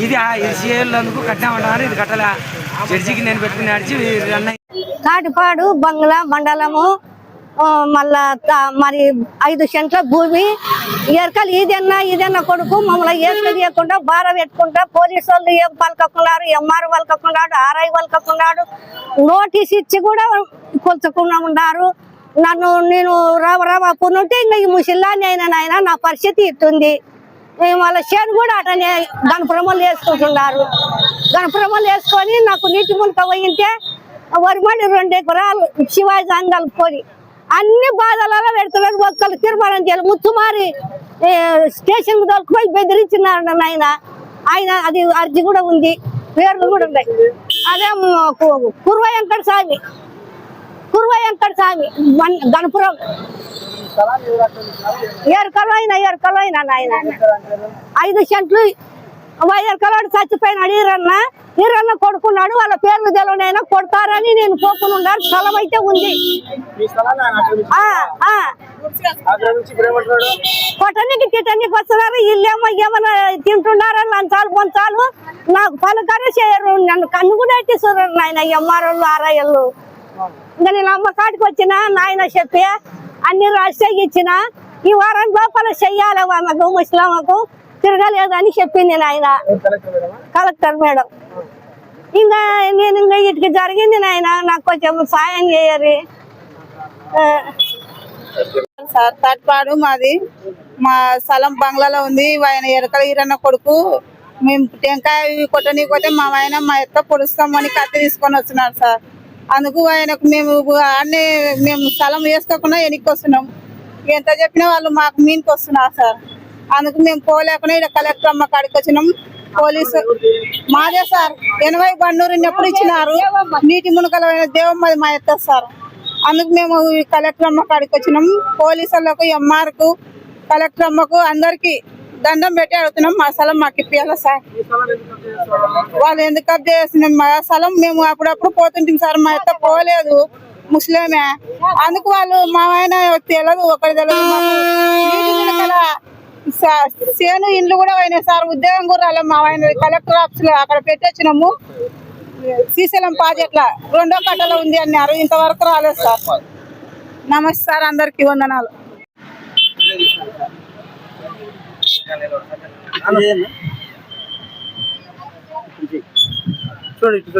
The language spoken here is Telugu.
ఇది సీఎల్ందుకు కట్టామంటారు. ఇది కట్టలే చర్చికి నేను పెట్టుకుని నడిచి కాటిపాడు బంగ్లా మండలము మళ్ళా మరి 5 సెంట్ల భూమి ఎరకలు ఇదన్నా కొడుకు మమ్మల్ని వేసుకకుండా బార పెట్టుకుంటా పోలీసు వాళ్ళు ఏం పలకకున్నారు, ఎంఆర్ పలకకున్నాడు, ఆర్ఐ పలకకున్నాడు, నోటీస్ ఇచ్చి కూడా కొలుచకుండా ఉన్నారు. నేను రావపూర్ ఉంటే ఇంకా ఈ ముసిల్లాన్ని అయినా నాయన నా పరిస్థితి ఇస్తుంది. వాళ్ళ చేను కూడా అటనే గణపురమలు వేసుకుంటున్నారు. గణపురమలు వేసుకొని నాకు నీటి మునక పోయింటే వరిమడి 2 ఎకరాలు శివాజీ అని కలుపుకొని అన్ని బాధలలో పెడుతున్నారు. ఒక్కరు తీర్మానం చేయాలి ముత్తుమారి స్టేషన్ దొరికిపోయి బెదిరించినారు ఆయన అది అర్జీ కూడా ఉంది, పేర్లు కూడా ఉన్నాయి. అదే కుర్వ వెంకట స్వామి గణపురం ఎరకలు అయినా నాయన 5 సెంట్లు ఎరకలాడు చచ్చిపోయినాడు. ఈరన్న కొడుకున్నాడు. వాళ్ళ పేర్లు తెలవనైనా కొడతారని నేను పోకున్నాను. స్థలం అయితే ఉంది. కొట్టనికి తిట్టనికి వస్తున్నారు. వీళ్ళేమో ఏమన్నా తింటున్నారని లంచాలు పొంచాలు నాకు పలకరే చేయరు. నన్ను కన్ను కూడా అయితే చూడరు నాయన ఎంఆర్ఓళ్ళు ఆర్ఐలు. ఇంకా నేను అమ్మ కాటికి వచ్చిన నాయన చెప్పి అన్ని రాసి ఇచ్చిన ఈ వారం లోపల చెయ్యాలి ఆమెకు ముస్లామకు తిరగలేదని చెప్పింది నాయన కలెక్టర్ మేడం. ఇంకా నేను ఇటుకి జరిగింది నాయన నాకు కొంచెం సాయం చేయరు సార్. తట్పాడు మాది, మా స్థలం బంగ్లాలో ఉంది. ఆయన ఎరకల ఈరన్న కొడుకు. మేము టెంకాయ కొట్టనీకపోతే మా ఆయన మా ఎత్త పొడుస్తామని కత్తి తీసుకొని వస్తున్నారు సార్. అందుకు ఆయనకు మేము స్థలం వేసుకోకుండా వెనక్కి వస్తున్నాం. ఎంత చెప్పినా వాళ్ళు మాకు మీనికి వస్తున్నారు సార్. అందుకు మేము పోలేకుండా ఇక్కడ కలెక్టర్ అమ్మ కాడికి వచ్చినాం. పోలీసు మాదే సార్. 80 బండూరు ఎప్పుడు ఇచ్చినారు. నీటి మునకల దేవమ్మది మా ఎత్త సార్. అందుకు మేము కలెక్టర్ అమ్మ కాడికి వచ్చినాం. పోలీసులకు ఎంఆర్కు కలెక్టర్ అమ్మకు అందరికి దండం పెట్టి అడుగుతున్నాం. మా స్థలం మాకు ఇప్పియాల సార్. వాళ్ళు ఎందుకు కబ్జా చేస్తున్నాం మా స్థలం? మేము అప్పుడప్పుడు పోతుంటాం సార్. మా ఎత్త పోలేదు, ముస్లిమే. అందుకు వాళ్ళు మా ఆయన తెలియదు, ఒకటి తెలియదు. సేను ఇండ్లు కూడా పోయినాయి సార్. ఉద్యోగం కూడా రాలే. మా ఆయన కలెక్టర్ ఆఫీస్ లో అక్కడ పెట్టొచ్చినాము. శ్రీశైలం ప్రాజెక్ట్ 2వ కట్టలో ఉంది అన్నారు. ఇంతవరకు రాలేదు సార్. నమస్తే సార్, అందరికి వందనాలు. చూడండి